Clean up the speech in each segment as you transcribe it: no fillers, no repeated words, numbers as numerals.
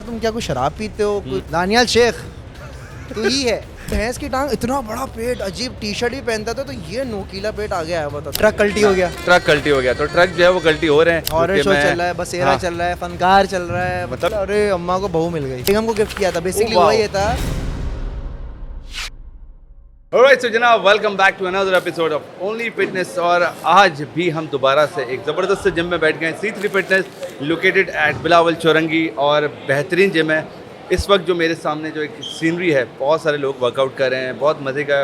तुम क्या कोई शराब पीते हो? दानियाल शेख तो ही है। भैंस की टांग, इतना बड़ा पेट, अजीब टी शर्ट भी पहनता था, तो ये नोकीला पेट आ गया है। बता, ट्रक कल्टी हो गया। ट्रक कल्टी हो गया, तो ट्रक जो है वो कल्टी हो रहे हैं। हॉरर शो चल रहा है, बसेरा चल रहा है, फनकार चल रहा है। मतलब अरे अम्मा को बहू मिल गई, हमको गिफ्ट किया था, बेसिकली वाह। वही था। ऑलराइट, सो जनाब, welcome back to another episode of only fitness. और आज भी हम दोबारा से एक ज़बरदस्त से जिम में बैठ गए। C3 fitness located at Bilawal Chowrangi, और बेहतरीन जिम है। इस वक्त जो मेरे सामने जो एक सीनरी है, बहुत सारे लोग वर्कआउट कर रहे हैं, बहुत मज़े का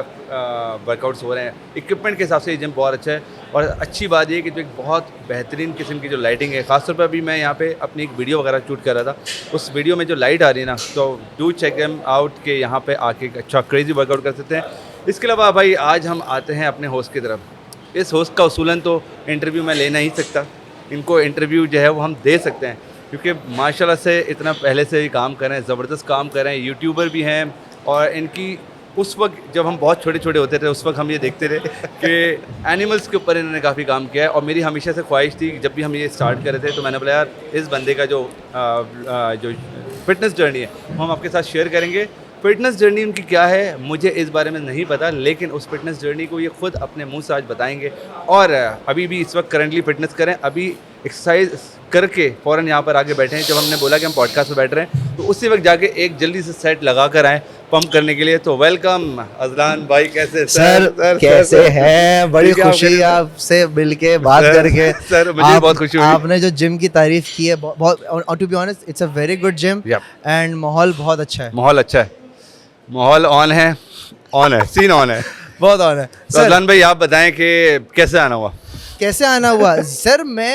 वर्कआउट्स हो रहे हैं। इक्विपमेंट के हिसाब से ये जिम बहुत अच्छा है, और अच्छी बात ये कि जो एक बहुत बेहतरीन किस्म की जो लाइटिंग है, ख़ासतौर पर अभी मैं यहाँ पे अपनी एक वीडियो वगैरह शूट कर रहा था, उस वीडियो में जो लाइट आ रही है ना, तो डू चेक देम आउट के यहाँ पे आके अच्छा क्रेजी वर्कआउट कर सकते हैं। इसके अलावा भाई आज हम आते हैं अपने होस्ट की तरफ। इस होस्ट का उसूलन तो इंटरव्यू में ले नहीं सकता, इनको इंटरव्यू जो है वो हम दे सकते हैं, क्योंकि माशाल्लाह से इतना पहले से ही काम कर रहे हैं, ज़बरदस्त काम कर रहे हैं, यूट्यूबर भी हैं। और इनकी उस वक्त जब हम बहुत छोटे छोटे होते थे, उस वक्त हम ये देखते थे कि एनिमल्स के ऊपर इन्होंने काफ़ी काम किया है। और मेरी हमेशा से ख्वाहिश थी, जब भी हम ये स्टार्ट कर रहे थे, तो मैंने बोला यार इस बंदे का जो फिटनेस जर्नी है वो हम आपके साथ शेयर करेंगे। फिटनेस जर्नी उनकी क्या है मुझे इस बारे में नहीं पता, लेकिन उस फिटनेस जर्नी को ये खुद अपने मुंह से आज बताएंगे। और अभी भी इस वक्त करंटली फिटनेस करें, अभी एक्सरसाइज करके फ़ौरन यहाँ पर आके बैठे हैं। जब हमने बोला कि हम पॉडकास्ट में बैठ रहे हैं, तो उसी वक्त जाके एक जल्दी से सेट लगा कर आए पंप करने के लिए। तो वेलकम अजलान भाई, कैसे सर कैसे हैं? बड़ी खुशी आपसे मिलके बात करके। सर मुझे बहुत खुशी हुई। आपने जो जिम की तारीफ की है, बहुत to be honest it's a very good gym, and माहौल बहुत अच्छा है। माहौल अच्छा है, माहौल ऑन है, सीन ऑन है, बहुत ऑन है। तो अजलान भाई आप बताएं कि कैसे आना हुआ? कैसे आना हुआ? सर मैं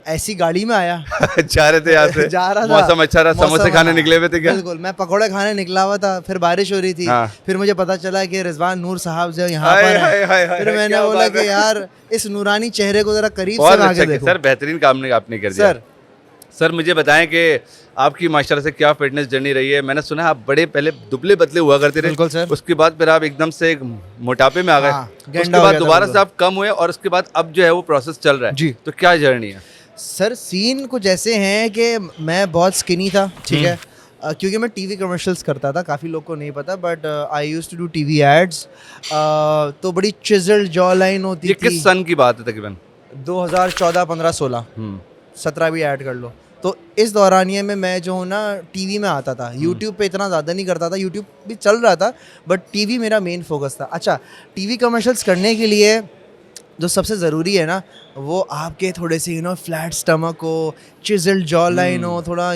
ऐसी गाड़ी में आया जा रहे थे यहाँ से, जा रहा था, मौसम अच्छा रहा, समोसे खाने निकले हुए थे क्या? बिल्कुल, मैं पकौड़े खाने निकला हुआ था, फिर बारिश हो रही थी। फिर मुझे पता चला कि रिजवान नूर साहब जो यहाँ पर हैं। फिर मैंने बोला कि यार इस नूरानी चेहरे को जरा करीब से आके देखो। सर बेहतरीन काम आपने कर दिया। सर मुझे बताएं कि आपकी माशाल्लाह से क्या फिटनेस जर्नी रही है। मैंने सुना है आप बड़े पहले दुबले पतले हुआ करते थे। बिल्कुल सर। उसके बाद फिर आप एकदम से मोटापे में आ गए। उसके बाद दोबारा से आप कम हुए, और उसके बाद अब जो है वो प्रोसेस चल रहा है जी। तो क्या जर्नी है? सर सीन कुछ ऐसे हैं कि मैं बहुत स्किनी था, ठीक है, क्योंकि मैं टीवी कमर्शियल्स करता था। काफ़ी लोग को नहीं पता, but I used to do TV ads. तो बड़ी चिजल्ड जॉ लाइन होती थी। ये किस सन की बात है? तकरीबन 2014, 15, 16, 17 भी ऐड कर लो। तो इस दौरानिए में मैं जो हूँ ना टीवी में आता था। यूट्यूब पे इतना ज़्यादा नहीं करता था, यूट्यूब भी चल रहा था, बट टीवी मेरा मेन फोकस था। अच्छा, टीवी कमर्शियल्स करने के लिए जो सबसे ज़रूरी है ना, वो आपके थोड़े से फ्लैट स्टमक हो, चिजल्ड जॉ लाइन हो, थोड़ा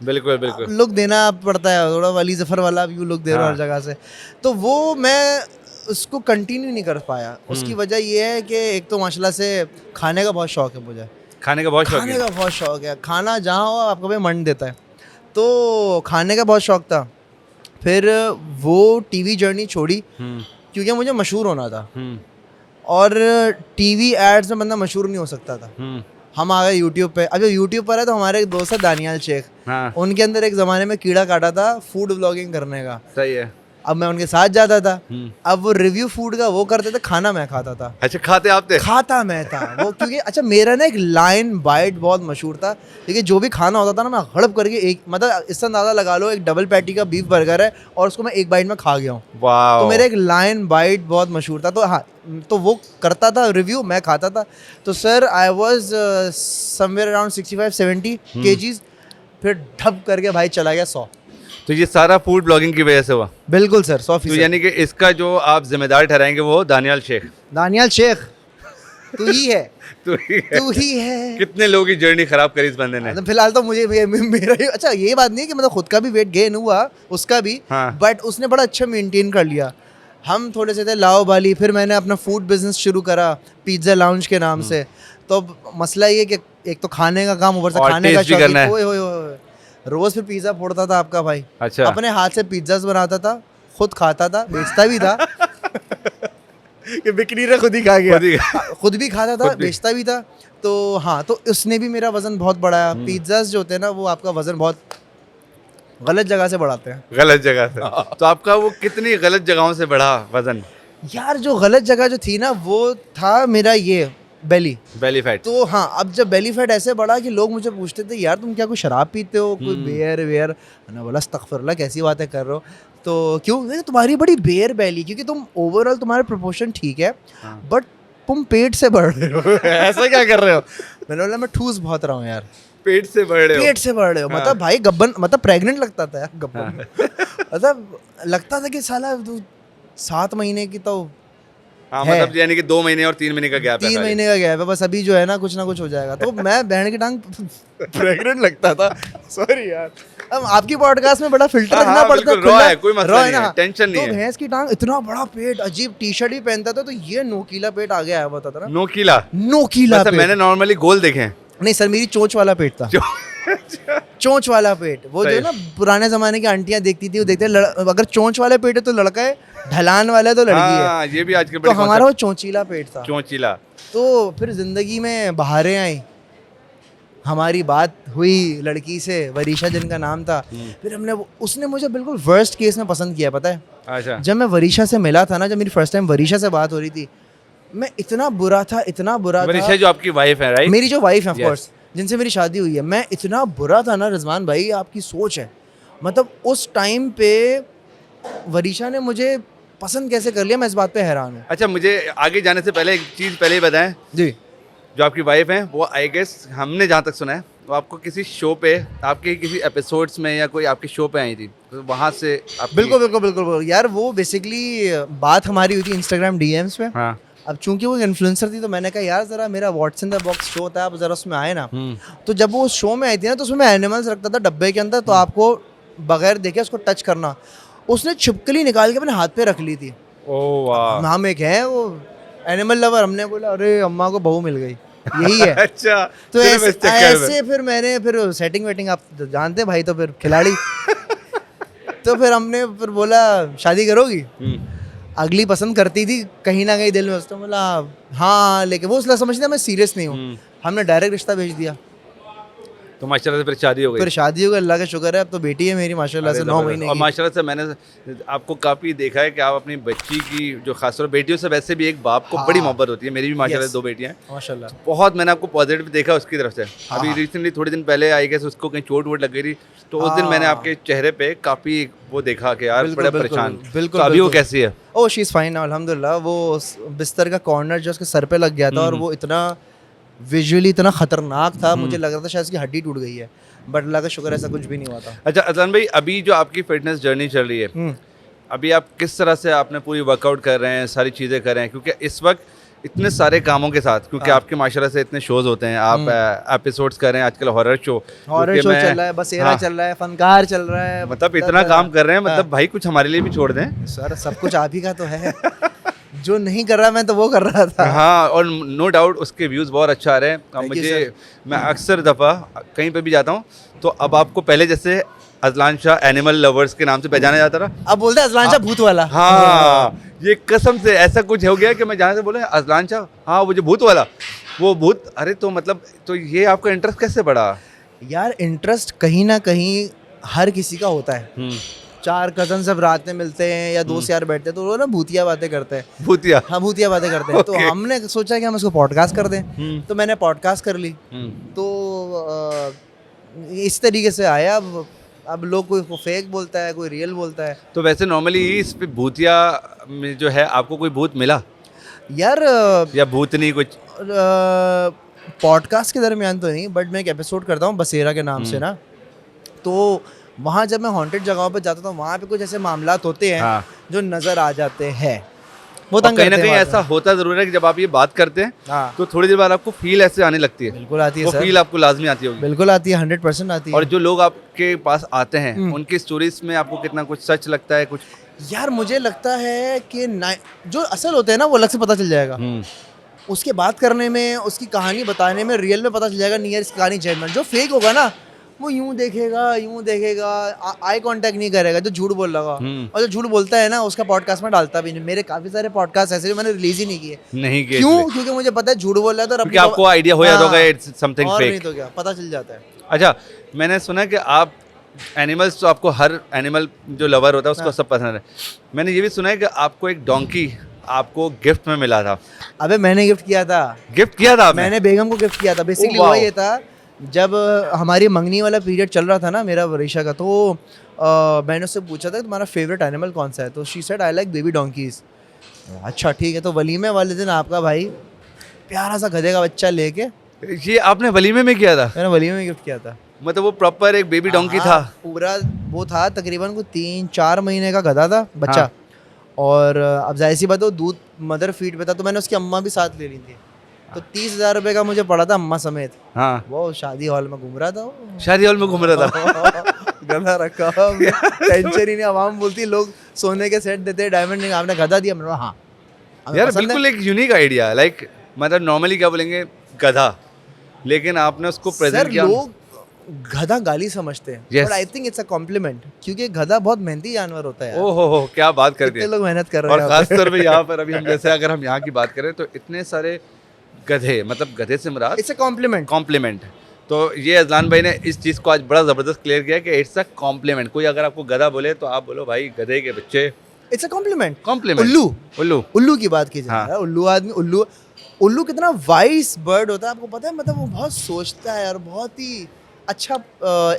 बिल्कुल बिल्कुल लुक देना पड़ता है, थोड़ा वली जफ़र वाला व्यू लुक दे रहा हूँ हर जगह से। तो वो मैं उसको कंटिन्यू नहीं कर पाया। उसकी वजह ये है कि एक तो माशाल्लाह से खाने का बहुत शौक है मुझे। खाने का बहुत शौक है। खाना जहाँ हो आपको भाई मन देता है, तो खाने का बहुत शौक था। फिर वो टीवी जर्नी छोड़ी क्योंकि मुझे मशहूर होना था, और टीवी एड्स में बंदा मशहूर नहीं हो सकता था। हम आ गए यूट्यूब पे। अब जो यूट्यूब पर है, तो हमारे एक दोस्त है दानियाल शेख, उनके अंदर एक ज़माने में कीड़ा काटा था फूड ब्लॉगिंग करने का। सही है। अब मैं उनके साथ जाता था। अब वो रिव्यू फूड का वो करते थे, खाना मैं खाता था। अच्छा, खाते आप थे? खाता मैं था वो, क्योंकि अच्छा मेरा ना एक लाइन बाइट बहुत मशहूर था, क्योंकि जो भी खाना होता था ना, मैं हड़प करके एक, मतलब इससे अंदाज़ा लगा लो एक डबल पैटी का बीफ बर्गर है और उसको मैं एक बाइट में खा गया हूँ। तो मेरा एक लाइन बाइट बहुत मशहूर था। तो हाँ, तो वो करता था रिव्यू, मैं खाता था। तो sir I was somewhere around 65-70 kgs। फिर ढप करके भाई चला गया 100। तो ये सारा फूड ब्लॉगिंग की वजह से हुआ? बिल्कुल सर, 100%। तो यानी कि इसका जो आप जिम्मेदार ठहराएंगे वो दानियाल शेख तू ही है। तू ही है। कितने लोगों की जर्नी खराब करी इस बंदे ने? तो फिलहाल तो मुझे मेरा अच्छा ये बात नहीं है कि मतलब खुद का भी वेट गेन हुआ, उसका भी, बट उसने बड़ा अच्छा मेंटेन कर लिया। हम थोड़े से थे लाओ बाली। फिर मैंने अपना फूड बिजनेस शुरू करा पिज्ज़ा लाउंज के नाम से। तो मसला ये कि एक तो खाने का काम, ऊपर से खाने का शौक। रोज फिर पिज्जा फोड़ता था आपका भाई। अच्छा। अपने हाथ से पिज्जास बनाता था, खुद खाता था, बेचता भी था। कि बिक्री ने खुद ही खा गया। खुद भी खाता था, बेचता भी था। तो हाँ, तो उसने भी मेरा वजन बहुत बढ़ाया। पिज्जास जो होते हैं ना, वो आपका वजन बहुत गलत जगह से बढ़ाते हैं। गलत जगह से? तो आपका वो कितनी गलत जगहों से बढ़ा वजन? यार जो गलत जगह जो थी ना, वो था मेरा ये बेली फैट। तो हाँ, अब जब बेली फैट ऐसे बढ़ा कि लोग मुझे पूछते थे यार तुम क्या कोई शराब पीते हो, कोई बेयर वेयर, मैंने बोला अस्तगफिरुल्लाह कैसी बातें कर रहे हो, तो क्यों, नहीं तुम्हारी बड़ी बेयर बेली, क्योंकि तुम ओवरऑल तुम्हारे प्रोपोर्शन ठीक है बट तुम पेट से बढ़ रहे हो ऐसा क्या कर रहे हो। मैंने बोला मैं ठूस बहुत रहा हूँ यार। पेट से बढ़ रहे हो? पेट से बढ़ रहे हो मतलब भाई गब्बन, मतलब प्रेग्नेंट लगता था यार गब्बन मतलब लगता था कि साला 7 महीने की तो हाँ, है। मतलब यानी कि 2 महीने और 3 महीने का गैप है। 3 महीने का गैप है बस, अभी जो है ना कुछ हो जाएगा। तो मैं बहन की टांग प्रेग्नेंट लगता था। सॉरी यार, अब आपकी पॉडकास्ट में बड़ा फिल्टर रखना पड़ता है, रॉ है, कोई मसला नहीं है, टेंशन नहीं है। तो भैंस की टांग इतना बड़ा पेट, अजीब टी शर्ट भी पहनता था तो ये नोकीला पेट आगे आया हुआ था ना। नोकीला पेट। मैंने नॉर्मली गोल देखे हैं। नहीं सर, मेरी चोंच वाला पेट था। चोंच वाला पेट, वो जो ना पुराने जमाने की आंटियां देखती थी, वो देखते अगर चोंच वाले पेट है तो लड़का है, ढलान वाला है तो लड़की है। ये भी आजकल तो हमारा वो चोंचीला पेट था। चोंचीला। तो फिर जिंदगी में बहारें आई, हमारी बात हुई लड़की से, वरीशा जिनका नाम था। फिर हमने, उसने मुझे बिल्कुल वर्स्ट केस में पसंद किया, पता है। अच्छा। जब मैं वरीशा से मिला था ना, जब मेरी फर्स्ट टाइम वरीशा से बात हो रही थी, मैं इतना बुरा था, इतना बुरा था। वरीशा जो आपकी वाइफ है, राइट? मेरी जो वाइफ है ऑफ कोर्स, जिनसे मेरी शादी हुई है, मैं इतना बुरा था ना रिजवान भाई, आपकी सोच है। मतलब उस टाइम पे वरीशा ने मुझे पसंद कैसे कर लिया, मैं इस बात पे हैरान हूँ। अच्छा, मुझे आगे जाने से पहले एक चीज़ पहले ही बताएं जी। जो आपकी वाइफ है वो, आई गेस हमने जहाँ तक सुना है, वो आपको किसी शो पे, आपके किसी एपिसोड्स में या कोई आपके शो पे आई थी, तो वहाँ से आपकी... बिल्कुल यार, वो बेसिकली बात हमारी हुई थी इंस्टाग्राम डीएम्स पे। हाँ। अब चूंकि वो इन्फ्लुएंसर थी तो मैंने कहा यार जरा मेरा what's in the box show होता है, आप जरा उसमें आए ना। तो जब वो शो में आई थी ना, तो उसमें मैं एनिमल्स रखता था डब्बे के अंदर, तो आपको बगैर देखे उसको टच करना। उसने छिपकली निकाल के अपने हाथ पे रख ली थी। ओह वाह। हम एक है वो एनिमल लवर, हमने बोला अरे अम्मा को बहू मिल गई, यही है। अच्छा। तो ऐसे फिर मैंने फिर सेटिंग वेटिंग आप जानते भाई, तो फिर खिलाड़ी तो फिर हमने फिर बोला शादी करोगी। अगली पसंद करती थी कहीं ना कहीं दिल में, उसने बोला हाँ, लेकिन वो उसने समझता मैं सीरियस नहीं हूँ। हमने डायरेक्ट रिश्ता भेज दिया, तो माशाल्लाह से फिर शादी हो गई। फिर शादी हो गई, अल्लाह का शुक्र है। अब तो बेटी है मेरी माशाल्लाह से 9 महीने की। और माशाल्लाह से मैंने आपको काफ़ी देखा है कि आप अपनी बच्ची की, जो खासतौर बेटियों से वैसे भी एक बाप को बड़ी मोहब्बत होती है। मेरी भी माशाल्लाह 2 बेटियां हैं माशाल्लाह, बहुत मैंने आपको पॉजिटिव देखा उसकी तरफ से। अभी रिसेंटली थोड़े दिन पहले आई गेस उसको कहीं चोट वोट लग गई थी, तो उस दिन मैंने आपके चेहरे पे काफ़ी वो देखा कि यार बड़ा परेशान। बिल्कुल। अभी वो कैसी है? ओह शी इज़ फाइन अल्हम्दुलिल्लाह। वो बिस्तर का कॉर्नर जो उसके सर पे लग गया था, और वो इतना विजुअली इतना खतरनाक था, मुझे लग रहा था शायद उसकी हड्डी टूट गई है, बट अल्लाह का शुक्र ऐसा कुछ भी नहीं हुआ था। अच्छा अदनान भाई, अभी जो आपकी फिटनेस जर्नी चल रही है, अभी आप किस तरह से आपने पूरी वर्कआउट कर रहे हैं, सारी चीज़ें कर रहे हैं? क्योंकि इस वक्त इतने सारे कामों के साथ, क्योंकि आपके माशाल्लाह से इतने शोज होते हैं, आप एपिसोड्स कर रहे हैं आजकल, हॉरर शो चल रहा है, बसेरा चल रहा है, फनकार चल रहा है, मतलब इतना काम कर रहे हैं, मतलब भाई कुछ हमारे लिए भी छोड़ दें सर। सब कुछ आप ही का तो है। जो नहीं कर रहा मैं तो वो कर रहा था। हाँ, और नो डाउट उसके व्यूज़ बहुत अच्छा आ रहे हैं। अब मुझे, मैं अक्सर दफ़ा कहीं पे भी जाता हूँ तो अब आपको पहले जैसे अजलान शाह एनिमल लवर्स के नाम से पहचाना जाता था, अब बोलते हैं अजलान शाह भूत वाला। हाँ, ये कसम से ऐसा कुछ हो गया कि मैं जहाँ से बोले अजलान शाह, हाँ वो जो भूत वाला, वो भूत। अरे तो मतलब, तो ये आपका इंटरेस्ट कैसे बढ़ा? यार इंटरेस्ट कहीं ना कहीं हर किसी का होता है। 4 कज़न सब रात में मिलते हैं या दोस्त यार बैठते हैं, तो वो ना भूतिया बातें करते हैं। भूतिया? हाँ, भूतिया बातें करते हैं। तो हमने सोचा कि हम इसको पॉडकास्ट कर दें, तो मैंने पॉडकास्ट कर ली। तो इस तरीके से आया। अब लोग कोई फेक बोलता है, कोई रियल बोलता है। तो वैसे नॉर्मली इस पे भूतिया में जो है, आपको कोई भूत मिला यार? या भूतनी कुछ? पॉडकास्ट के दरमियान तो नहीं, बट मैं एक एपिसोड करता हूँ बसेरा के नाम से ना, तो वहाँ जब मैं हॉन्टेड जगहों पे जाता हूँ, वहाँ पे कुछ ऐसे मामलात होते हैं जो नज़र आ जाते हैं। वो कहीं ना कहीं ऐसा होता ज़रूर है कि जब आप ये बात करते हैं तो थोड़ी देर बाद आपको फील ऐसे आने लगती है। बिल्कुल आती है वो फील आपको लाजमी आती होगी। बिल्कुल आती है, 100% आती है। और जो लोग आपके पास आते हैं उनकी स्टोरीज में आपको कितना कुछ सच लगता है? कुछ यार मुझे लगता है कि जो असल होते हैं ना वो अलग से पता चल जाएगा। उसके बात करने में, उसकी कहानी बताने में रियल में पता चल जाएगा नियर इसकी कहानी जेन्युइन। जो फेक होगा ना वो यूं देखेगा, आई कांटेक्ट नहीं करेगा, जो झूठ बोल रहा। और जो झूठ बोलता है ना उसका पॉडकास्ट में डालता भी नहीं। मेरे काफी सारे पॉडकास्ट ऐसे जो मैंने रिलीज ही नहीं किए। क्यों? क्योंकि मुझे पता है झूठ बोल रहा है, तो आपको आइडिया हो जाता होगा इट्स समथिंग फेक। नहीं तो क्या, पता चल जाता है। अच्छा, मैंने सुना कि आप एनिमल्स, तो आपको हर एनिमल जो लवर होता है उसको सब पसंद है। मैंने ये भी सुना है कि आपको एक डोंकी आपको गिफ्ट में मिला था? अबे मैंने गिफ्ट किया था, गिफ्ट किया था आपने? मैंने बेगम को गिफ्ट किया था। बेसिकली वाह। हुआ ये था, जब हमारी मंगनी वाला पीरियड चल रहा था ना मेरा वरीशा का, तो मैंने उससे पूछा था तुम्हारा फेवरेट एनिमल कौन सा है, तो she said I like baby donkey's. अच्छा ठीक है, तो वलीमे वाले दिन आपका भाई प्यारा सा गधे का बच्चा लेके, ये आपने वलीमे में किया था? मैंने वलीमे में गिफ्ट किया था। मतलब वो प्रॉपर एक बेबी डोंकी था? हाँ, पूरा वो था, तकरीबन को 3-4 महीने का गधा था बच्चा। हाँ। और अब जाहिर सी बात है वो दूध मदर फीड पे था, तो मैंने उसकी अम्मा भी साथ ले ली थी। तो 30,000 रुपये का मुझे पड़ा था अम्मा समेत। हाँ। वो शादी हॉल में घूम रहा था वो। शादी हॉल में घूम रहा था? गधा रखा टेंशन ही नहीं। आवाम बोलती लोग सोने के सेट देते, डायमंड नहीं, आपने गधा दिया। मैंने कहा हाँ हमें यार पसंद है। बिल्कुल एक यूनिक आइडिया, लाइक मतलब नॉर्मली क्या बोलेंगे गधा, लेकिन आपने उसको प्रेजेंट सर किया। लोग गधा गाली समझते हैं, Yes. But I think it's a compliment, क्योंकि गधा बहुत मेहनती जानवर होता है यार। ओहो हो, क्या बात कर दी। कितने लोग मेहनत कर रहे और हैं खास तौर पे यहाँ पर अभी हम जैसे अगर हम यहाँ की बात करें तो इतने सारे गधे, मतलब गधे से मुराद इट्स अ कॉम्प्लीमेंट। कॉम्प्लीमेंट। तो ये अजलान भाई ने इस चीज़ को आज बड़ा ज़बरदस्त क्लियर किया कि इट्स अ कॉम्प्लीमेंट। कोई अगर आपको गधा बोले तो आप बोलो भाई गधे के बच्चे, इट्स अ कॉम्प्लीमेंट। कॉम्प्लीमेंट। उल्लू, उल्लू उल्लू की बात की जाए हाँ। यार, उल्लू आदमी, उल्लू कितना वाइस बर्ड होता है आपको पता है? मतलब वो बहुत सोचता है और बहुत ही अच्छा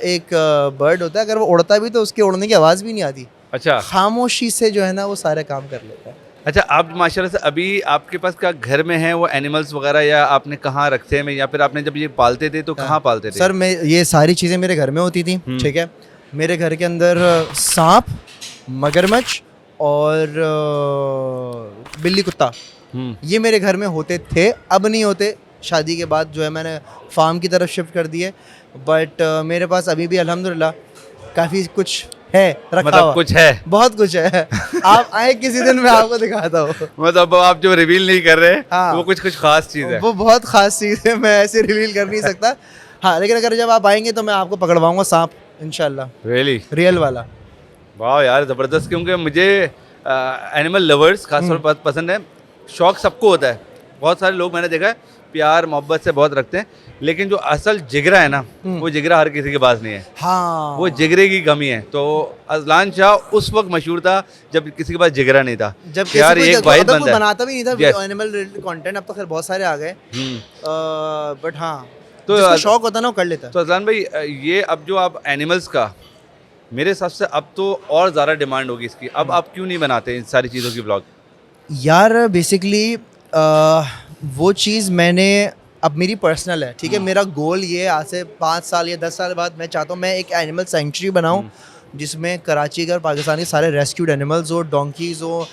एक बर्ड होता है। अगर वो उड़ता भी तो उसके उड़ने की आवाज़ भी नहीं आती, अच्छा खामोशी से जो है ना वो सारे काम कर लेता है। अच्छा। आप माशाल्लाह से अभी आपके पास क्या घर में है वो एनिमल्स वगैरह, या आपने कहाँ रखते हैं, या फिर आपने जब ये पालते थे तो कहाँ पालते थे? सर मैं ये सारी चीज़ें मेरे घर में होती थी, ठीक है। मेरे घर के अंदर सांप, मगरमच्छ और बिल्ली कुत्ता, ये मेरे घर में होते थे। अब नहीं होते, शादी के बाद जो है मैंने फार्म की तरफ शिफ्ट कर दिए। बट मेरे पास अभी भी अल्हम्दुलिल्लाह काफ़ी कुछ है रखा मतलब हुआ। कुछ है? बहुत कुछ है। आप आए किसी दिन मैं आपको दिखाता हूँ। मतलब आप जो रिवील नहीं कर रहे हाँ। वो कुछ खास चीज़ है? वो बहुत खास चीज़ है, मैं ऐसे रिवील कर नहीं सकता। हाँ, लेकिन अगर जब आप आएंगे तो मैं आपको पकड़वाऊंगा सांप इंशाल्लाह, रियली? रियल वाला। वाह यार ज़बरदस्त। क्योंकि मुझे एनिमल लवर्स खासतौर पर पसंद है। शौक सबको होता है, बहुत सारे लोग मैंने देखा है प्यार मोहब्बत से बहुत रखते हैं, लेकिन जो असल जिगरा है ना वो जिगरा हर किसी के पास नहीं है। हाँ, वो जिगरे की कमी है। तो अजलान शाह उस वक्त मशहूर था जब किसी के पास जिगरा नहीं था, जब कि यार किसी एक को वाहिद कोई बंदा है। बनाता भी नहीं था Yes. Animal related content. अब तो खैर बहुत सारे आ गए, बट हाँ तो जिसको शौक होता है ना वो कर लेता है। तो अजलान भाई ये अब जो आप एनिमल्स का, मेरे हिसाब से अब तो और ज़्यादा डिमांड होगी इसकी। अब आप क्यों नहीं बनाते इन सारी चीज़ों की ब्लॉग? यार बेसिकली वो चीज़ मैंने, अब मेरी पर्सनल है, ठीक है। मेरा गोल ये है, आज से 5 साल या 10 साल बाद मैं चाहता हूँ मैं एक एनिमल सेंचुरी बनाऊँ जिसमें कराची का और पाकिस्तान के सारे रेस्क्यूड एनिमल्स हो, डोंकीज हो,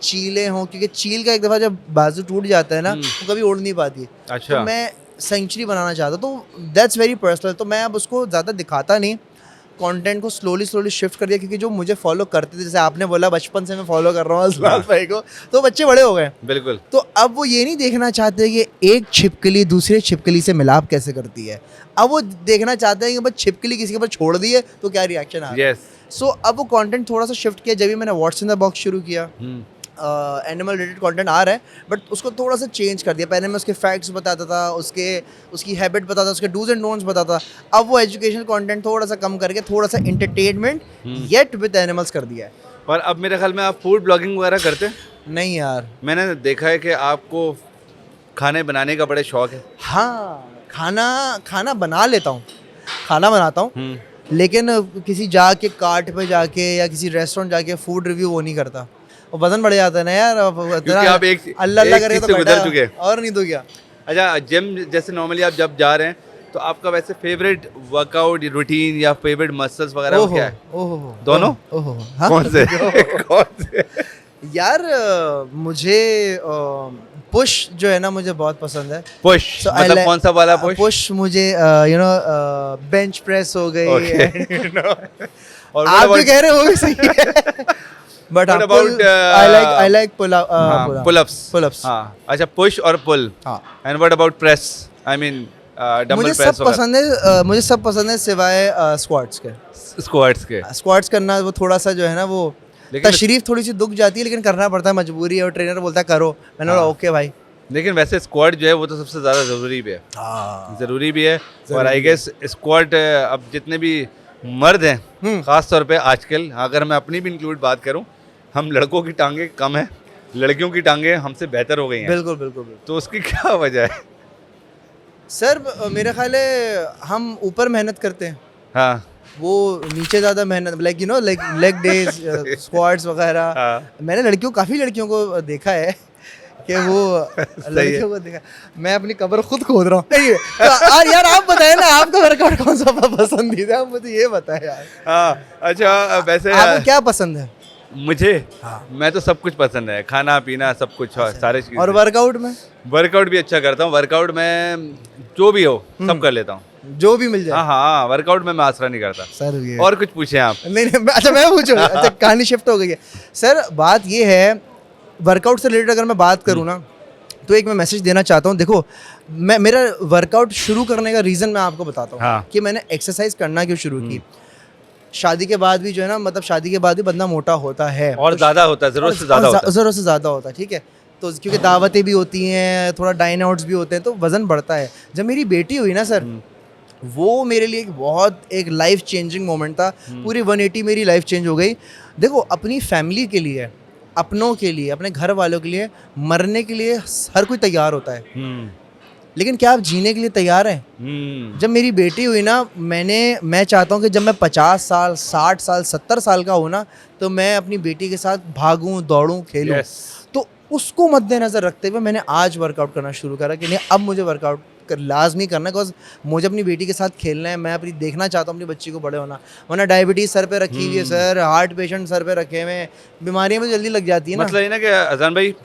चीलें हों, क्योंकि चील का एक दफ़ा जब बाजू टूट जाता है ना वो कभी उड़ नहीं पाती। अच्छा। तो मैं सेंचुरी बनाना चाहता हूँ, तो दैट्स वेरी पर्सनल। तो मैं अब उसको ज़्यादा दिखाता नहीं, कंटेंट को स्लोली शिफ्ट कर दिया, क्योंकि जो मुझे फॉलो करते थे, जैसे आपने बोला बचपन से मैं फॉलो कर रहा हूँ अजलान भाई को, तो बच्चे बड़े हो गए। बिल्कुल। तो अब वो ये नहीं देखना चाहते कि एक छिपकली दूसरे छिपकली से मिलाप कैसे करती है। अब वो देखना चाहते हैं कि बस छिपकली किसी के ऊपर छोड़ दी है तो क्या रिएक्शन आ रहा है। सो अब वो कंटेंट थोड़ा सा शिफ्ट किया। जब भी मैंने व्हाट्स इन द बॉक्स शुरू किया, एनिमल रिलेटेड कंटेंट आ रहा है, बट उसको थोड़ा सा चेंज कर दिया। पहले मैं उसके फैक्ट्स बताता था, उसकी हैबिट बताता था, उसके डूज एंड डोंट्स बताता था। अब वो एजुकेशनल कंटेंट थोड़ा सा कम करके थोड़ा सा एंटरटेनमेंट येट विद एनिमल्स कर दिया है। और अब मेरे ख्याल में आप फूड ब्लॉगिंग वगैरह करते हैं? नहीं यार, मैंने देखा है कि आपको खाने बनाने का बड़े शौक है। हाँ, खाना बना लेता हूँ, खाना बनाता हूँ, लेकिन किसी जाके कार्ट पे जाके या किसी रेस्टोरेंट जाके फूड रिव्यू वो नहीं करता। वो वजन बढ़ जाता है ना यार। क्योंकि आप एक अल्लाह करे चीज़ तो से गुजर बैठा चुके हैं। और नहीं तो क्या। अच्छा, जिम जैसे नॉर्मली आप जब जा रहे हैं तो आपका वैसे फेवरेट वर्कआउट रूटीन या फेवरेट मसल्स वगैरह वो क्या है? ओहो, दोनों? ओहो, हाँ? कौन से? कौन से? यार मुझे पुश जो है ना मुझे बहुत पसंद है। पुश So, I मतलब like- कौन सा वाला पुश? पुश मुझे बेंच प्रेस हो गई, और what आप जो about- कह रहे हो वो भी सही है। But What about, I like हाँ, pull-ups. हाँ, अच्छा पुश और पुल। हाँ, and what about press? I mean dumbbell मुझे प्रेस सब पसंद है, मुझे सब पसंद है सिवाय स्क्वाट्स के। स्क्वाट्स के। स्क्वाट्स करना वो थोड़ा सा जो है ना वो लेकिन तशरीफ थोड़ी सी दुख जाती है, लेकिन करना पड़ता है, मजबूरी है। और ट्रेनर बोलता है करो, मैंने बोला ओके भाई। लेकिन वैसे स्क्वाट जो है वो तो सबसे ज़्यादा ज़रूरी भी है। ज़रूरी भी है। और आई गेस स्क्वाट अब जितने भी मर्द हैं ख़ास तौर पे आजकल, अगर मैं अपनी भी इंक्लूड बात करूं, हम लड़कों की टांगे कम है लड़कियों की टांगे हमसे बेहतर हो गई हैं, बिल्कुल बिल्कुल बिल्कुल। तो उसकी क्या वजह है? सर मेरा ख्याल है हम ऊपर मेहनत करते हैं, हाँ वो नीचे ज़्यादा मेहनत, like you know like leg days, squats वगैरह। हाँ। मैंने काफ़ी लड़कियों को देखा है कि वो लड़कियों को देखा। मैं अपनी कब्र खुद खोद रहा हूँ। नहीं, तो यार आप बताएं ना, आपका वर्कआउट कौन सा पसंदीदा है, मुझे ये बताएं यार। हाँ अच्छा, वैसे आपको क्या पसंद है? मुझे हाँ। मैं तो सब कुछ पसंद है, खाना पीना सब कुछ, सारे चीज़। और वर्कआउट में? वर्कआउट भी अच्छा करता हूँ, वर्कआउट में जो भी हो सब कर लेता हूँ, जो भी मिल जाए। हाँ हाँ, वर्कआउट में मैं आसरा नहीं करता। सर ये और कुछ पूछें आप? नहीं अच्छा मैं पूछूं। अच्छा कहानी शिफ्ट हो गई है सर। बात ये है, वर्कआउट से रिलेटेड अगर मैं बात करूँ ना, तो एक मैं मैसेज देना चाहता हूँ। देखो मेरा वर्कआउट शुरू करने का रीज़न मैं आपको बताता हूँ। हाँ। कि मैंने एक्सरसाइज करना क्यों शुरू की। शादी के बाद भी जो है ना, मतलब शादी के बाद भी बंदा मोटा होता है, और ज़्यादा होता है, ज़रूरत से ज़्यादा होता है। ज़रूरत से ज़्यादा होता है, ठीक है। तो क्योंकि दावतें भी होती हैं, थोड़ा डाइन आउट्स भी होते हैं, तो वज़न बढ़ता है। जब मेरी बेटी हुई ना सर, वो मेरे लिए एक लाइफ चेंजिंग मोमेंट था। पूरी 180 मेरी लाइफ चेंज हो गई। देखो अपनी फैमिली के लिए, अपनों के लिए, अपने घर वालों के लिए मरने के लिए हर कोई तैयार होता है, लेकिन क्या आप जीने के लिए तैयार हैं? जब मेरी बेटी हुई ना, मैं चाहता हूँ कि जब मैं 50 साल 60 साल 70 साल का हूँ ना, तो मैं अपनी बेटी के साथ भागूं, दौड़ूं, खेलूं। तो उसको मद्देनज़र रखते हुए मैंने आज वर्कआउट करना शुरू करा कि नहीं, अब मुझे वर्कआउट लाजमी करना है, बिकॉज मुझे अपनी बेटी के साथ खेलना है। मैं अपनी देखना चाहता हूँ अपनी बच्ची को बड़े होना, वरना डायबिटीज़ सर पे रखी हुई है सर, हार्ट पेशेंट सर पे रखे हुए हैं, बीमारियाँ में जल्दी लग जाती है ना। मतलब ये ना कि अजान भाई,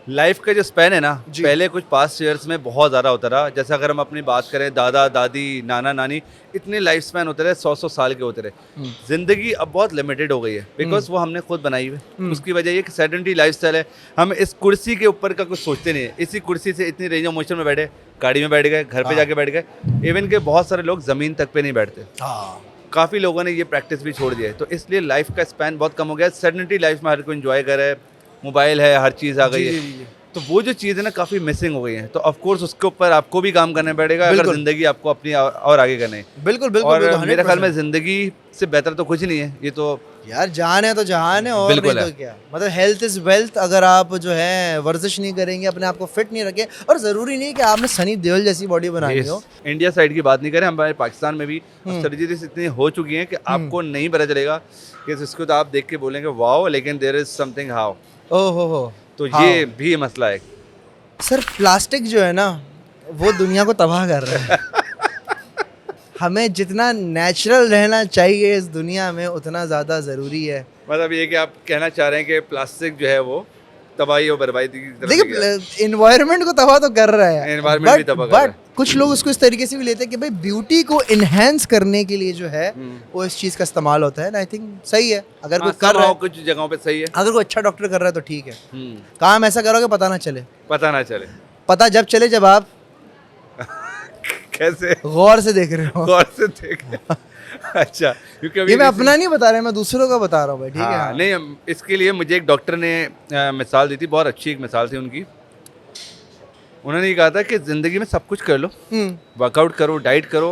लाइफ का जो स्पैन है ना, पहले कुछ पास्ट ईयर्स में बहुत ज़्यादा होता रहा। जैसे अगर हम अपनी बात करें, दादा दादी नाना नानी, इतने लाइफ स्पैन होते रहे, 100 साल के होते रहे। ज़िंदगी अब बहुत लिमिटेड हो गई है, बिकॉज वो हमने खुद बनाई हुई है। उसकी वजह ये कि सेडेंटरी लाइफस्टाइल है। हम इस कुर्सी के ऊपर का कुछ सोचते नहीं है। इसी कुर्सी से इतनी रेंज ऑफ मोशन में बैठे, गाड़ी में बैठ गए, घर पे जाके बैठ गए। इवन के बहुत सारे लोग ज़मीन तक पे नहीं बैठते। काफ़ी लोगों ने ये प्रैक्टिस भी छोड़ दिया है। तो इसलिए लाइफ का स्पैन बहुत कम हो गया। सेडेंटरी लाइफ में हर कोई एंजॉय कर रहा है, मोबाइल है, हर चीज़ आ गई है। तो वो जो चीज़ है ना, काफ़ी मिसिंग हो गई है। तो ऑफ कोर्स उसके ऊपर आपको भी काम करना पड़ेगा अगर ज़िंदगी आपको अपनी और आगे करनी है। बिल्कुल बिल्कुल। और बिल्कुल, मेरे ख्याल में ज़िंदगी से बेहतर तो कुछ नहीं है। ये तो यार जान है तो जहान है, और नहीं तो क्या। मतलब हेल्थ इज़ वेल्थ। अगर आप जो है वर्जिश नहीं करेंगे, अपने आप को फिट नहीं रखें, और ज़रूरी नहीं कि आपने सनी देओल जैसी बॉडी बनानी हो। इंडिया साइड की बात नहीं करें, हमारे पाकिस्तान में भी सर्जरीज इतनी हो चुकी हैं कि आपको नहीं पता चलेगा कि इसको तो आप देख के बोलेंगे वाओ, लेकिन देयर इज समथिंग हाउ। ओहो, तो ये भी मसला है सर। प्लास्टिक जो है ना, वो दुनिया को तबाह कर रहा है। हमें जितना नेचुरल रहना चाहिए इस दुनिया में, उतना ज़्यादा ज़रूरी है। मतलब ये कि आप कहना चाह रहे हैं कि प्लास्टिक जो है वो तबाही और बर्बादी की तरफ। देखिए एनवायरनमेंट को तबाह तो कर रहा है, एनवायरनमेंट भी तबाह कर रहा है। कुछ लोग उसको इस तरीके से भी लेते हैं कि भाई ब्यूटी को इनहेंस करने के लिए जो है वो इस चीज़ का इस्तेमाल होता है। आई थिंक सही है, अगर कोई कर रहा है, कुछ जगहों पे सही है। अगर कोई अच्छा डॉक्टर कर रहा है तो ठीक है। काम ऐसा करोगे पता ना चले। पता जब चले जब आप कैसे गौर से देख रहे हो। गौर से देख अच्छा, क्योंकि ये मैं अपना नहीं बता रहा, मैं दूसरों का बता रहा हूँ भाई, ठीक है। नहीं, इसके लिए मुझे एक डॉक्टर ने मिसाल दी थी, बहुत अच्छी एक मिसाल थी उनकी। उन्होंने ये कहा था कि ज़िंदगी में सब कुछ कर लो, वर्कआउट करो, डाइट करो,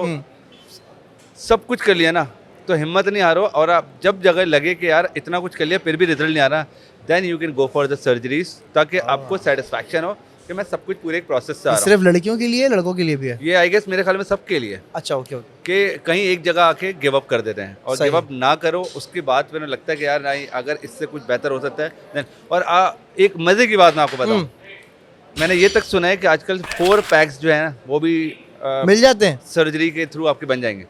सब कुछ कर लिया ना, तो हिम्मत नहीं हारो। और आप जब जगह लगे कि यार इतना कुछ कर लिया फिर भी रिजल्ट नहीं आ रहा, then you can go for the surgeries, ताकि आपको सेटिस्फैक्शन हो कि मैं सब कुछ पूरे एक प्रोसेस से आ रहा हूं। सिर्फ लड़कियों के लिए, लड़कों के लिए भी है ये? आई गेस मेरे ख्याल में सबके लिए। अच्छा, ओके। कि कहीं एक जगह आके गिव अप कर देते हैं, और गिव अप ना करो, उसके बाद फिर लगता है कि यार नहीं, अगर इससे कुछ बेहतर हो सकता है। और एक मज़े की बात मैं आपको बताऊँ, मैंने ये तक सुना है कि आजकल 4 पैक्स जो है ना, वो भी मिल जाते हैं सर्जरी के थ्रू आपके बन जाएंगे।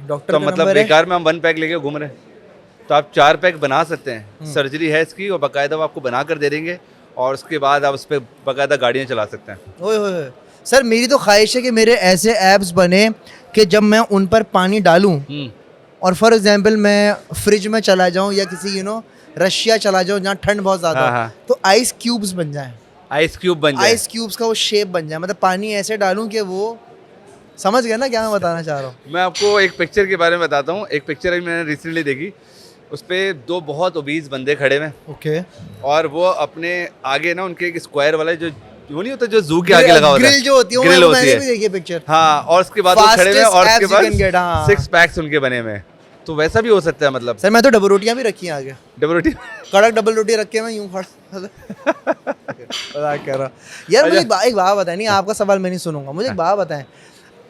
डॉक्टर तो मतलब बेकार में हम 1 पैक लेके घूम रहे हैं, तो आप 4 पैक बना सकते हैं। सर्जरी है इसकी, और बाकायदा वो आपको बना कर दे देंगे, और उसके बाद आप उस पर बाकायदा गाड़ियाँ चला सकते हैं। ओए सर, मेरी तो ख्वाहिश है कि मेरे ऐसे ऐप्स बने कि जब मैं उन पर पानी डालूं, और फॉर एग्जांपल मैं फ्रिज में चला जाऊं या किसी रशिया चला जाऊं जहाँ ठंड बहुत ज़्यादा है, तो आइस क्यूब्स बन जाएं। आइस क्यूब बन जाए, आइस क्यूब्स का वो शेप बन जाए। मतलब पानी ऐसे डालूं कि वो, समझ गया ना क्या मैं बताना चाह रहा हूँ। मैं आपको एक पिक्चर के बारे में बताता हूँ। एक पिक्चर मैंने रिसेंटली देखी, उस पर 2 बहुत ओबीज बंदे खड़े हैं। ओके। और वो अपने आगे ना, उनके एक स्क्वायर वाला जो वो नहीं होता जो जू के आगे लगा होता है, ग्रिल जो होती है, मैंने भी देखी है पिक्चर। हाँ, और उसके बाद वो खड़े हुए, और उसके बाद 6 पैक्स उनके बने हुए हैं। तो वैसा भी हो सकता है मतलब। सर मैं तो डबल रोटियां भी रखी हैं आगे, डबल रोटी कड़क डबल रोटी रख के मैं यूं खड़ा मजाक कर रहा। यार मुझे एक बात बताएं, नहीं आपका सवाल मैं नहीं सुनूंगा, मुझे एक बात बताएं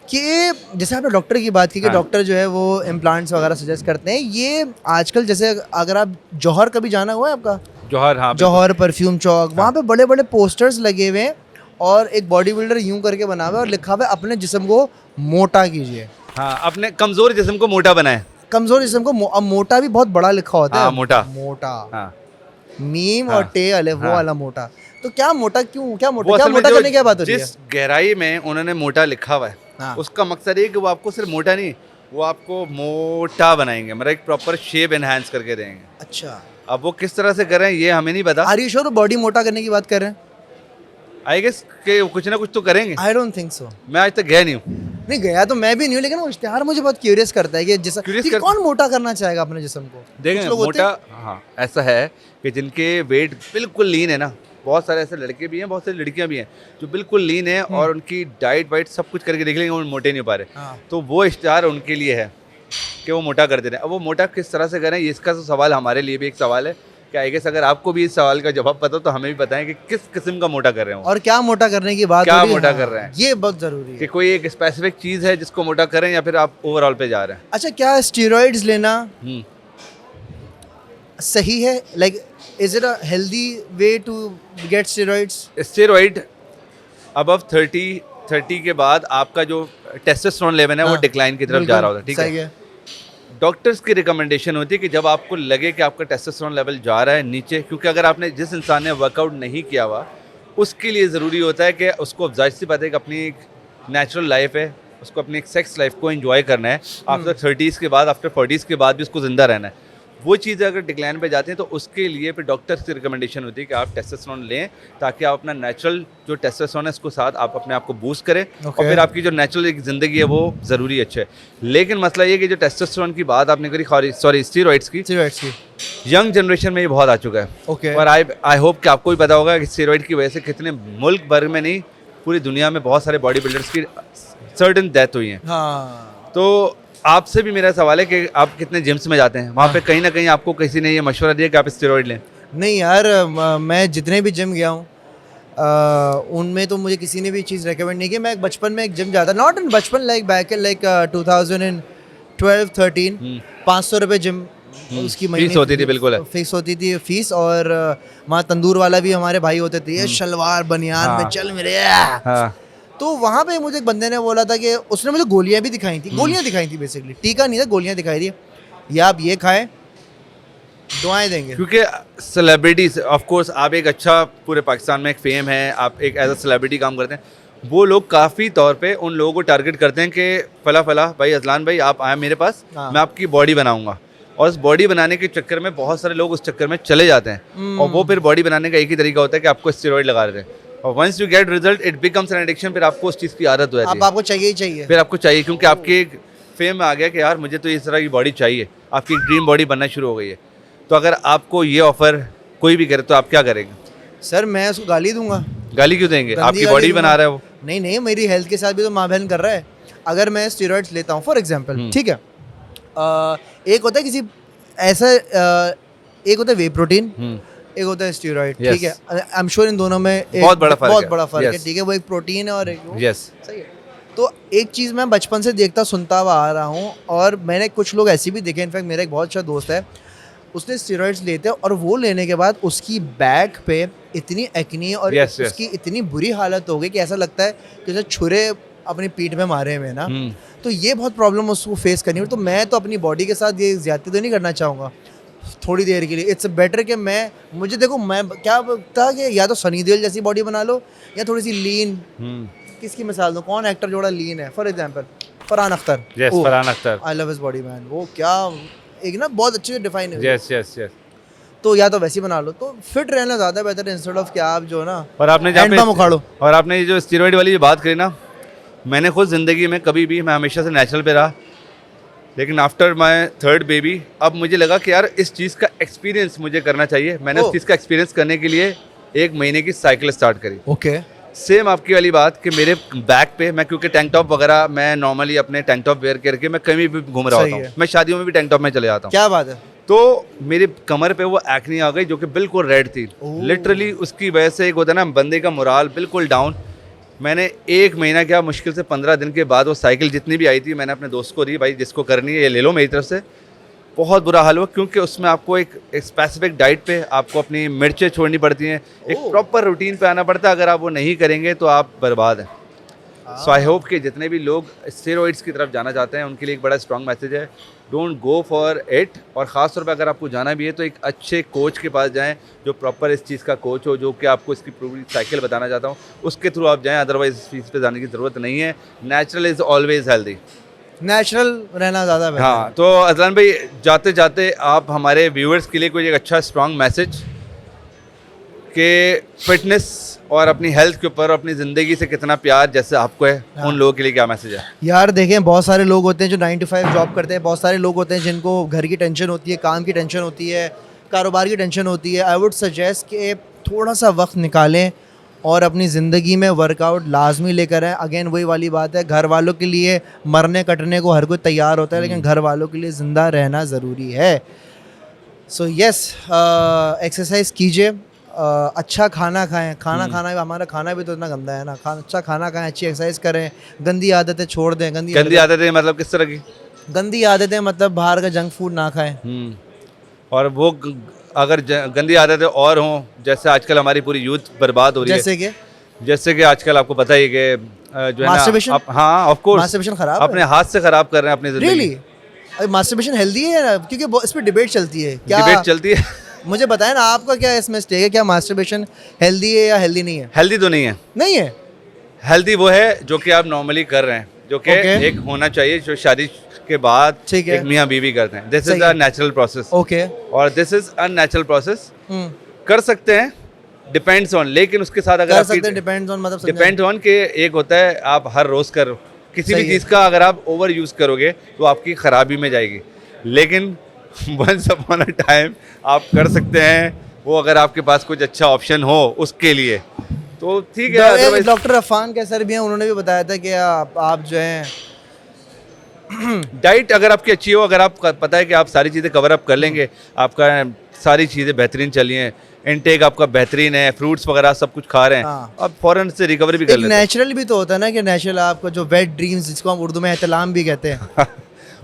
कि जैसे आपने डॉक्टर की बात की कि डॉक्टर जो है वो इम्प्लांट्स वगैरह सजेस्ट करते हैं, ये आजकल जैसे अगर आप जौहर कभी जाना हुआ है आपका, जौहर, हाँ जौहर परफ्यूम चौक, वहाँ पे बड़े बड़े पोस्टर्स लगे हुए हैं और एक बॉडी बिल्डर यूं करके बना हुआ है और लिखा हुआ है अपने जिस्म को मोटा कीजिए। हाँ, अपने कमजोर जिस्म को मोटा बनाए। कमजोर जिस्म को अब मोटा भी बहुत बड़ा लिखा होता है। हाँ, मोटा हाँ। मीम और टे वाले वो वाला मोटा, तो क्या मोटा क्यों, क्या मोटा करने की क्या बात हो रही है? जिस गहराई में उन्होंने मोटा लिखा हुआ है उसका मकसद ये कि वो आपको सिर्फ मोटा नहीं, वो आपको मोटा बनाएंगे, मतलब एक प्रॉपर शेप एनहांस करके देंगे। अच्छा, अब वो किस तरह से कर रहे हैं ये हमें नहीं पता। आर यू श्योर बॉडी मोटा करने की बात कर रहे हैं? आई गेस कि कुछ ना कुछ तो करेंगे। I don't think so. मैं आज तक गया नहीं हूँ। नहीं गया तो मैं भी नहीं हूँ, लेकिन वो इश्तिहार मुझे बहुत क्यूरियस करता है कि जैसा कौन मोटा करना चाहेगा अपने जिस्म को। देखें मोटा, हाँ ऐसा है कि जिनके वेट बिल्कुल लीन है ना, बहुत सारे ऐसे लड़के भी हैं, बहुत सारी लड़कियां भी हैं जो बिल्कुल लीन है और उनकी डाइट वाइट सब कुछ करके देख लेंगे वो मोटे नहीं पा रहे, तो वो इश्तिहार उनके लिए है कि वो मोटा कर दे रहे हैं। अब वो मोटा किस तरह से करें, इसका तो सवाल हमारे लिए भी एक सवाल है कि आई गेस अगर आपको भी इस सवाल का जवाब पता हो तो हमें भी बताएं कि किस किस्म का मोटा कर रहे हो और क्या मोटा करने की बात, क्या मोटा कर रहे हैं, ये बहुत जरूरी है कि कोई एक स्पेसिफिक चीज़ है जिसको मोटा करें या फिर आप ओवरऑल पे जा रहे हैं। अच्छा, क्या स्टेरॉइड्स लेना सही है? Like is it a healthy way to get steroids? Steroid above 30 के बाद आपका जो टेस्टोस्टेरोन लेवल है वो डिक्लाइन की तरफ जा रहा होता है, ठीक है। डॉक्टर्स की रिकमेंडेशन होती है कि जब आपको लगे कि आपका टेस्टोस्टेरोन लेवल जा रहा है नीचे, क्योंकि अगर आपने जिस इंसान ने वर्कआउट नहीं किया हुआ उसके लिए ज़रूरी होता है कि उसको जाहिर सी बात है कि अपनी एक नेचुरल लाइफ है, उसको अपनी एक सेक्स लाइफ को एंजॉय करना है। आफ्टर 30s के बाद, आफ्टर 40s के बाद भी उसको ज़िंदा रहना है। वो चीज़ें अगर डिक्लाइन पे जाती हैं तो उसके लिए फिर डॉक्टर्स की रिकमेंडेशन होती है कि आप टेस्टोस्टेरोन लें ताकि आप अपना नेचुरल जो टेस्टोस्टेरोन है उसको साथ आप अपने आप को बूस्ट करें और फिर आपकी जो नेचुरल एक ज़िंदगी है वो ज़रूरी अच्छे है। लेकिन मसला ये कि जो टेस्टोस्टेरोन की बात आपने करी, सॉरी स्टेरॉइड्स की यंग जनरेशन में ये बहुत आ चुका है और आई होप कि आपको भी पता होगा कि स्टेरॉइड की वजह से कितने मुल्क भर में नहीं पूरी दुनिया में बहुत सारे बॉडी बिल्डर्स की सर्टन डेथ हुई है। तो आपसे भी मेरा सवाल है कि आप कितने जिम्स में जाते हैं, वहाँ पे कहीं ना कहीं आपको किसी ने ये मशवरा दिया कि आप स्टेरॉइड लें? नहीं यार, मैं जितने भी जिम गया हूँ उनमें तो मुझे किसी ने भी चीज़ रेकमेंड नहीं की। मैं बचपन में एक जिम जाता, नॉट इन बचपन, लाइक बैक इन लाइक 2012-13 500 रुपये जिम उसकी फीस होती थी, बिल्कुल फिक्स होती थी फीस। और वहाँ तंदूर वाला भी हमारे भाई होते थे, ये शलवार बनियान में चल मेरे। तो वहाँ पे मुझे एक बंदे ने बोला था कि उसने मुझे गोलियां भी दिखाई थी, गोलियां दिखाई थी बेसिकली, टीका नहीं था, गोलियां दिखाई थी, या आप ये खाएं दुआएं देंगे। क्योंकि सेलिब्रिटीज ऑफ कोर्स, आप एक अच्छा पूरे पाकिस्तान में एक फेम है, आप एक एज अ सेलिब्रिटी काम करते हैं, वो लोग काफ़ी तौर पे उन लोगों को टारगेट करते हैं कि फला भाई, अजलान भाई आप आए मेरे पास, मैं आपकी बॉडी बनाऊंगा। और उस बॉडी बनाने के चक्कर में बहुत सारे लोग उस चक्कर में चले जाते हैं और वो फिर बॉडी बनाने का एक ही तरीका होता है कि आपको स्टेरॉइड लगा देते हैं और once you get result it becomes an addiction. फिर आपको उस चीज़ की आदत हो जाती है, आपको चाहिए ही चाहिए, फिर आपको चाहिए, क्योंकि आपके एक फेम में आ गया कि यार मुझे तो इस तरह की बॉडी चाहिए, आपकी ड्रीम बॉडी बनना शुरू हो गई है। तो अगर आपको ये ऑफर कोई भी करे तो आप क्या करेंगे? सर मैं उसको गाली दूंगा। गाली क्यों देंगे? आपकी बॉडी बना रहा है वो। नहीं, मेरी हेल्थ के साथ भी तो माँ बहन कर रहा है। अगर मैं स्टेरॉइड्स लेता हूँ फॉर एग्जाम्पल, ठीक है, एक होता है किसी ऐसा, एक होता है वे प्रोटीन, एक होता है स्टेरॉइड, ठीक है। आई एम श्योर इन दोनों में बहुत बड़ा फर्क है, ठीक है। वो एक प्रोटीन है और एक सही है। तो एक चीज़ मैं बचपन से देखता सुनता हुआ आ रहा हूँ और मैंने कुछ लोग ऐसे भी देखे, इनफैक्ट मेरा एक बहुत अच्छा दोस्त है, उसने स्टेरॉइड्स लेते हैं और वो लेने के बाद उसकी बैक पे इतनी एक्नी और उसकी इतनी बुरी हालत हो गई कि ऐसा लगता है कि जैसे छुरे अपनी पीठ में मारे हुए ना। तो ये बहुत प्रॉब्लम उसको फेस करनी है। तो मैं तो अपनी बॉडी के साथ ये ज्यादती तो नहीं करना चाहूँगा थोड़ी देर के लिए। इट्स बेटर कि मुझे देखो, मैं क्या था कि या तो सनी देओल जैसी बॉडी बना लो या थोड़ी सी लीन। किसकी मिसाल दो, कौन एक्टर जोड़ा लीन है? For example Farhan Akhtar. I love his body man. वो क्या एक ना बहुत अच्छे से डिफाइन है। यस। तो या तो वैसे बना लो, तो फिट रहना ज़्यादा बेहतर है इंस्टेड ऑफ कि आप जो ना और आपने ये जो स्टेरॉइड वाली बात करी ना, मैंने खुद ज़िंदगी में कभी भी, मैं हमेशा से नेचुरल पे रहा, लेकिन आफ्टर माय थर्ड बेबी अब मुझे लगा कि यार इस चीज़ का एक्सपीरियंस मुझे करना चाहिए। मैंने उस चीज़ का एक्सपीरियंस करने के लिए 1 महीने की साइकिल स्टार्ट करी। सेम आपकी वाली बात कि मेरे बैक पे मैं क्योंकि टैंक टॉप वगैरह मैं नॉर्मली अपने टैंक टॉप वेयर करके मैं कहीं भी घूम रहा सही होता हूँ, है। मैं शादियों में भी टैंक टॉप में चले जाता हूँ। क्या बात है। तो मेरे कमर पे वो एक्ने आ गई जो कि बिल्कुल रेड थी। लिटरली उसकी वजह से एक होता है ना बंदे का मोराल बिल्कुल डाउन। मैंने 1 महीना क्या मुश्किल से 15 दिन के बाद वो साइकिल जितनी भी आई थी मैंने अपने दोस्त को दी, भाई जिसको करनी है ये ले लो मेरी तरफ से। बहुत बुरा हाल हुआ क्योंकि उसमें आपको एक स्पेसिफिक डाइट पे आपको अपनी मिर्चें छोड़नी पड़ती हैं, एक प्रॉपर रूटीन पे आना पड़ता है। अगर आप वो नहीं करेंगे तो आप बर्बाद हैं। सो आई होप कि जितने भी लोग स्टेरॉइड्स की तरफ जाना चाहते हैं उनके लिए एक बड़ा स्ट्रॉन्ग मैसेज है, डोंट गो फॉर इट। और ख़ास तौर पे अगर आपको जाना भी है तो एक अच्छे कोच के पास जाएं जो प्रॉपर इस चीज़ का कोच हो, जो कि आपको इसकी पूरी साइकिल बताना चाहता हूँ उसके थ्रू आप जाएं, अदरवाइज इस चीज़ पे जाने की ज़रूरत नहीं है। Natural is always healthy. Natural रहना ज़्यादा बेहतर हाँ, है। तो अजलान भाई जाते जाते आप हमारे व्यूअर्स के लिए कोई एक अच्छा स्ट्रॉन्ग मैसेज कि फिटनेस और अपनी हेल्थ के ऊपर अपनी ज़िंदगी से कितना प्यार जैसे आपको है, उन लोगों के लिए क्या मैसेज है? यार देखें, बहुत सारे लोग होते हैं जो 9 to 5 जॉब करते हैं, बहुत सारे लोग होते हैं जिनको घर की टेंशन होती है, काम की टेंशन होती है, कारोबार की टेंशन होती है। आई वुड सजेस्ट कि थोड़ा सा वक्त निकालें और अपनी ज़िंदगी में वर्कआउट लाजमी लेकर आएँ। अगेन वही वाली बात है, घर वालों के लिए मरने कटने को हर कोई तैयार होता है, लेकिन घर वालों के लिए ज़िंदा रहना ज़रूरी है। सो यस, एक्सरसाइज कीजिए, अच्छा खाना खाएं। खाना हमारा खाना भी तो इतना गंदा है ना। अच्छा खाना खाएं, अच्छी एक्सरसाइज करें, गंदी आदतें छोड़ दें। गंदी आदतें मतलब किस तरह की? गंदी आदतें मतलब बाहर का जंक फूड ना खाएं। और वो अगर गंदी आदतें और हों, जैसे आजकल हमारी पूरी यूथ बर्बाद हो रही है, जैसे कि आजकल आपको पता ही कि जो है ना, हाँ ऑफ कोर्स मास्टरबेशन खराब अपने हाथ से खराब कर रहे हैं अपनी जिंदगी। रियली मास्टरबेशन हेल्दी है? क्योंकि इस पर डिबेट चलती है। क्या डिबेट चलती है? मुझे बताएं ना, आपका क्या इसमें स्टेक है? क्या मास्टरबेशन हेल्दी है या हेल्दी नहीं है? हेल्दी तो नहीं है। नहीं है? हेल्दी वो है जो कि आप नॉर्मली कर रहे हैं, जो कि एक होना चाहिए जो शादी के बाद एक मियाँ बीवी करते हैं। This is a natural process. Okay. और दिस इज अननेचुरल प्रोसेस। कर सकते हैं, डिपेंड्स ऑन, लेकिन उसके साथ अगर आप डिपेंड्स ऑन कि एक होता है आप हर रोज कर किसी भी चीज़ का अगर आप ओवर यूज़ करोगे तो आपकी खराबी में जाएगी। लेकिन वंस अपॉन अ टाइम आप कर सकते हैं वो, अगर आपके पास कुछ अच्छा ऑप्शन हो उसके लिए तो ठीक है। डॉक्टर अफान कैसर भी हैं, उन्होंने भी बताया था कि आप जो हैं डाइट अगर आपकी अच्छी हो, अगर आप पता है कि आप सारी चीज़ें कवर अप कर लेंगे, आपका सारी चीज़ें बेहतरीन चली हैं, इनटेक आपका बेहतरीन है, फ्रूट्स वगैरह सब कुछ खा रहे हैं, अब फौरन से रिकवरी भी कर लेते हैं। नेचुरल भी तो होता है ना कि नेचुरल आपको जो वेट ड्रीम्स जिसको हम उर्दू में एहतलाम भी कहते हैं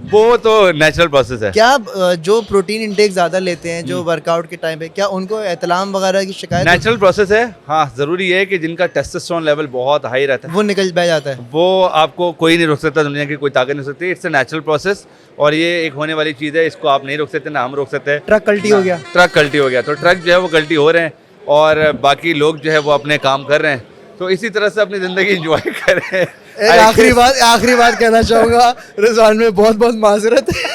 वो तो नेचुरल प्रोसेस है। क्या जो प्रोटीन इंटेक ज़्यादा लेते हैं जो वर्कआउट के टाइम पे, क्या उनको एहतलाम वगैरह की शिकायत? नेचुरल प्रोसेस है। हाँ, ज़रूरी है कि जिनका टेस्टोस्टेरोन लेवल बहुत हाई रहता है वो निकल बह जाता है, वो आपको कोई नहीं रोक सकता, दुनिया की कोई ताकत नहीं रोक सकती। इट्स अ नेचुरल प्रोसेस और ये एक होने वाली चीज़ है, इसको आप नहीं रोक सकते, ना हम रोक सकते हैं। ट्रक कल्टी हो गया, ट्रक कल्टी हो गया तो ट्रक जो है वो कल्टी हो रहे हैं और बाकी लोग जो है वो अपने काम कर रहे हैं, तो इसी तरह से अपनी ज़िंदगी इंजॉय करें। आखिरी बात कहना चाहूँगा, रिजवान में बहुत बहुत माजरत है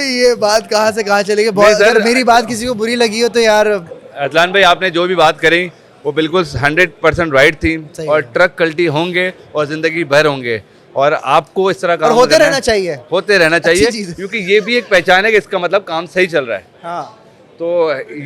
ये बात कहाँ से कहाँ चली गई। अगर मेरी बात किसी को बुरी लगी हो तो यार अदलान भाई आपने जो भी बात करी वो बिल्कुल 100% राइट थी। और ट्रक कल्टी होंगे और ज़िंदगी भर होंगे और आपको इस तरह काम होते रहना चाहिए क्योंकि ये भी एक पहचान है कि इसका मतलब काम सही चल रहा है। हाँ, तो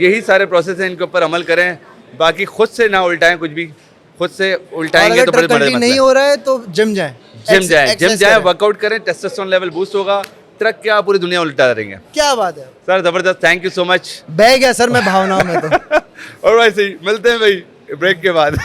यही सारे प्रोसेस हैं, इनके ऊपर अमल करें, बाकी खुद से ना उल्टाएं कुछ भी, खुद से उल्टाएंगे तो बड़े बड़े नहीं हो रहा है तो जिम जाएं, वर्कआउट करें, टेस्टोस्टेरोन लेवल बूस्ट होगा, ट्रक क्या पूरी दुनिया उल्टा देंगे। क्या बात है सर, जबरदस्त, थैंक यू सो मच। बह गया सर मैं भावनाओं में तो। और वैसे ही मिलते हैं भाई ब्रेक के बाद।